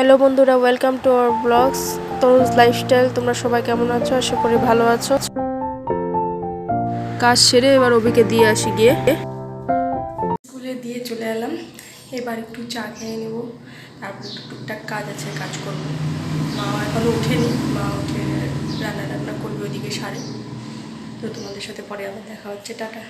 Hello বন্ধুরা, welcome to our blogs Taruj lifestyle. তোমরা সবাই কেমন আছো? আশা করি ভালো আছো। কাজ সেরে এবার অভিকে দিয়ে আসি, গিয়ে স্কুলে দিয়ে চলে এলাম। এবার একটু চা খেয়ে নেব, তারপর একটু টুকটাক কাজ আছে, কাজ করবো। মা এখনও উঠেনি, মা উঠে রান্না করবে ওইদিকে সারে। তো তোমাদের সাথে পরে আবার দেখা হচ্ছে, টাটা।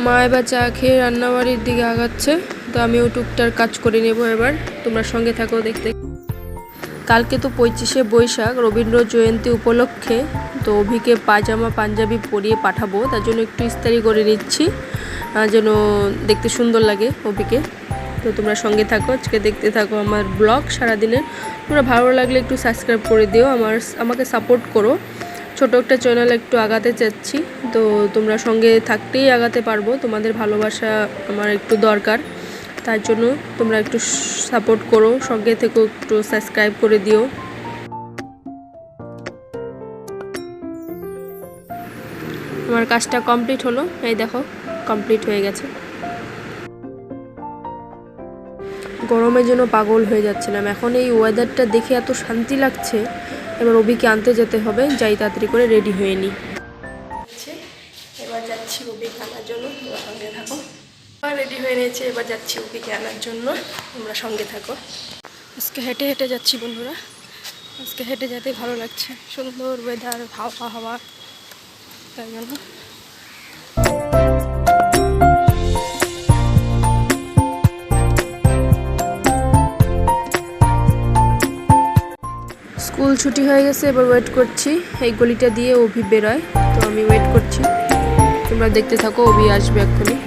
মা এবার চা খেয়ে রান্নাবাড়ির দিকে আগাচ্ছে, তো আমিও টুকটার কাজ করে নেব এবার। তোমরা সঙ্গে থাকো দেখতে। কালকে তো 25শে বৈশাখ, রবীন্দ্র জয়ন্তী উপলক্ষে। তো অভিকে পাজামা পাঞ্জাবি পরিয়ে পাঠাবো, তার জন্য একটু ইস্তারি করে নিচ্ছি যেন দেখতে সুন্দর লাগে অভিকে। তো তোমরা সঙ্গে থাকো, আজকে দেখতে থাকো আমার ব্লগ সারাদিনের। তোমরা ভালো লাগলে একটু সাবস্ক্রাইব করে দিও, আমাকে সাপোর্ট করো। ছোটো একটা চ্যানেল একটু আগাতে চাচ্ছি, তো তোমরা সঙ্গে থাকতেই আগাতে পারবো। তোমাদের ভালোবাসা আমার একটু দরকার, তার জন্য তোমরা একটু সাপোর্ট করো, সঙ্গে থেকে একটু সাবস্ক্রাইব করে দিও। আমার কাজটা কমপ্লিট হলো, এই দেখো কমপ্লিট হয়ে গেছে। গরমের জন্য পাগল হয়ে যাচ্ছিলাম, এখন এই ওয়েদারটা দেখে এত শান্তি লাগছে। এবার অভিকে আনতে যেতে হবে, যাই তাড়াতাড়ি করে রেডি হয়ে নিই। এবার যাচ্ছি অভিকে আনার জন্য, তোমরা সঙ্গে থাকো। রেডি হয়ে নিয়েছে, এবার যাচ্ছি অভিকে আনার জন্য, তোমরা সঙ্গে থাকো। আজকে হেঁটে হেঁটে যাচ্ছি বন্ধুরা, আজকে হেঁটে যেতে ভালো লাগছে, সুন্দর ওয়েদার, হাওয়া হাওয়া, তাই জন্য। স্কুল ছুটি হয়ে গেছে, এবার ওয়েট করছি। এই গলিটা দিয়ে অভি বেরোয়, তো আমি ওয়েট করছি। তোমরা দেখতে থাকো, অভি আসবে এক্ষুনি।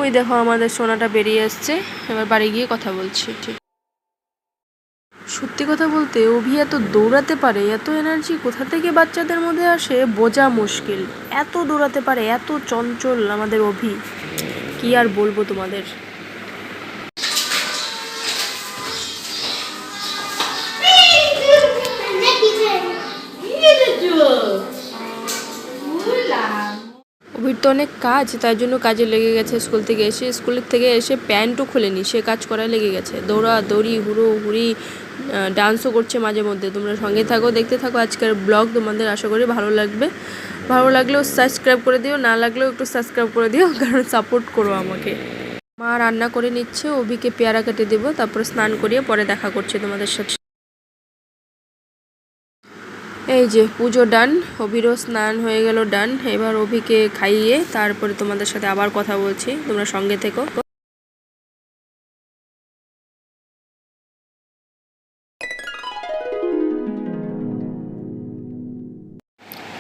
ওই দেখো আমাদের সোনাটা বেরিয়ে আসছে, এবার বাড়ি গিয়ে কথা বলছি। সত্যি কথা বলতে অভি এত দৌড়াতে পারে, এত এনার্জি কোথা থেকে বাচ্চাদের মধ্যে আসে বোঝা মুশকিল। এত দৌড়াতে পারে, এত চঞ্চল আমাদের অভি, কি আর বলবো তোমাদের। অভির তো অনেক কাজ, তার জন্য কাজে লেগে গেছে। স্কুলের থেকে এসে প্যান্টও খুলেনি, সে কাজ করায় লেগে গেছে। দৌড়া দৌড়ি, হুড়ো হুড়ি, ডান্সও করছে মাঝে মধ্যে। তোমরা সঙ্গে থাকো, দেখতে থাকো আজকের ব্লগ। তোমাদের আশা করি ভালো লাগবে। ভালো লাগলেও সাবস্ক্রাইব করে দিও, না লাগলেও একটু সাবস্ক্রাইব করে দিও, কারণ সাপোর্ট করো আমাকে। মা রান্না করে নিচ্ছে, অভিকে পেয়ারা কেটে দেবো, তারপরে স্নান করিয়ে পরে দেখা করছে তোমাদের সাথে। এই যে পুজো ডান, অভিরও স্নান হয়ে গেল ডান। এবার অভিকে খাইয়ে তারপরে তোমাদের সাথে আবার কথা বলছি, তোমরা সঙ্গে থেকো।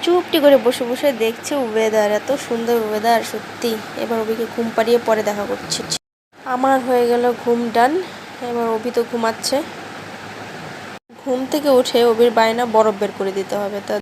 চুপটি করে বসে বসে দেখছে ওয়েদার, এত সুন্দর ওয়েদার সত্যি। এবার অভিকে ঘুম পাড়িয়ে পরে দেখা করছি। আমার হয়ে গেল ঘুম ডান, এবার অভি তো ঘুমাচ্ছে। ঘুম থেকে উঠে অভির বায়না বরফ বের করে দিতে হবে, তা